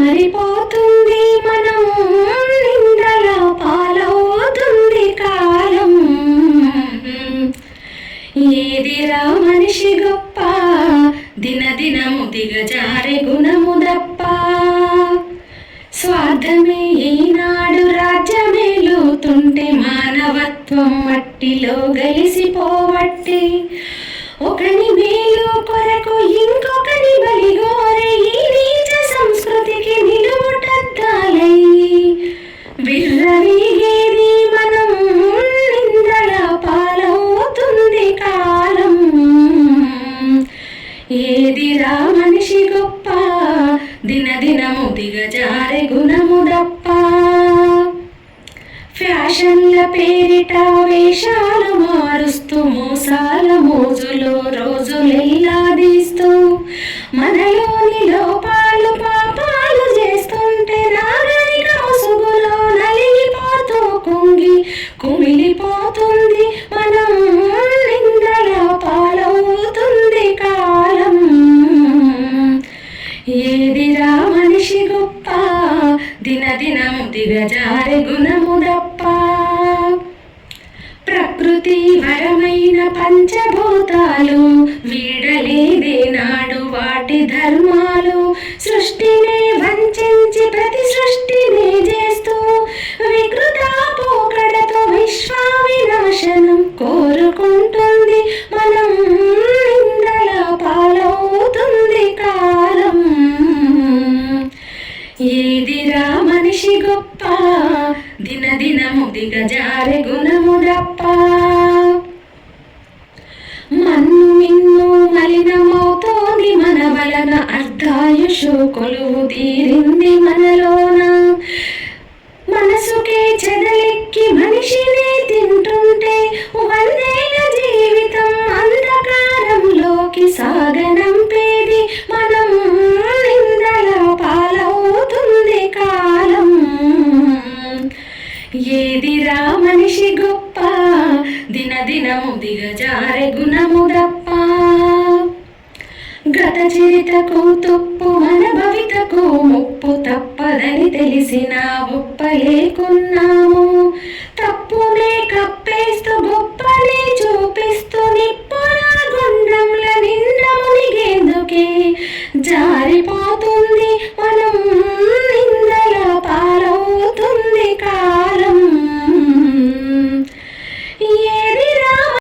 మారిపోతుంది మనం, నిందల పాలవుతుంది కాలం. ఏదిరా మనిషి గొప్ప, దినదినము దిగజారే గుణము దప్ప. స్వార్థమే ఈనాడు రాజ్యమేలుతుంటే, మానవత్వం మట్టిలో గలిసిపోవట్టి. ఒకని మేలు కొరకు ఇంకొకని బలిగోరే ఈ నీచ సంస్కృతికి నిలువుటద్దాలై విర్రవీగేది మనం, నిందల పాలవుతుంది కాలం. ఏదిరా మనిషి గొప్ప, దినదినము దిగజారే గుణము దప్ప. ఫ్యాషన్ల పేరిట వేషాలు మారుస్తూ, మోసాల మోజులో రోజులెల్లాదీస్తూ, మనలోని లోపాలు పాపాలు చేస్తుంటే, నాగరిక ముసుగులో నలిగిపోతూ కుంగి కుమిలిపోతుంది మనం, నిందల పాలవుతుంది కాలం. ఏదిరా మనిషి గొప్ప, దినదినము దిగజారే గుణము దప్ప. ప్రకృతి వరమైన పంచభూతాలు వీడలేదే నాడు వాటి ధర్మాలు. సృష్టినే వంచించి ప్రతి సృష్టినే చేస్తూ, వికృత పోకడతో విశ్వ వినాశనం కోరుకుంటుంది మనం, నిందల పాలవుతుంది కాలం. ఏదిరా మనిషి గొప్ప, దినదినము దిగజారే గుణము దప్ప. మన్ను మిన్ను మలినమవుతోంది మన వలన, అర్ధాయుషు కొలువు తీరింది మనలోన. మనసుకే చెదలెక్కి మనిషినే తింటుంటే, వందేల జీవితం అంధకారంలోకి సాగనంపేది మనం, నిందల పాలవుతుంది కాలం. ఏదిరా మనిషి గొప్ప, దినదినము దిగజారే గుణము దప్ప. గత చరితకు తుప్పు మన భవితకు ముప్పు, తప్పదని తెలిసిన ఒప్పలేకున్నాము. తప్పునే కప్పేస్తూ గొప్పనే చూపిస్తూ, నిప్పుల గుండంల నిండా మునిగేందుకే జారిపో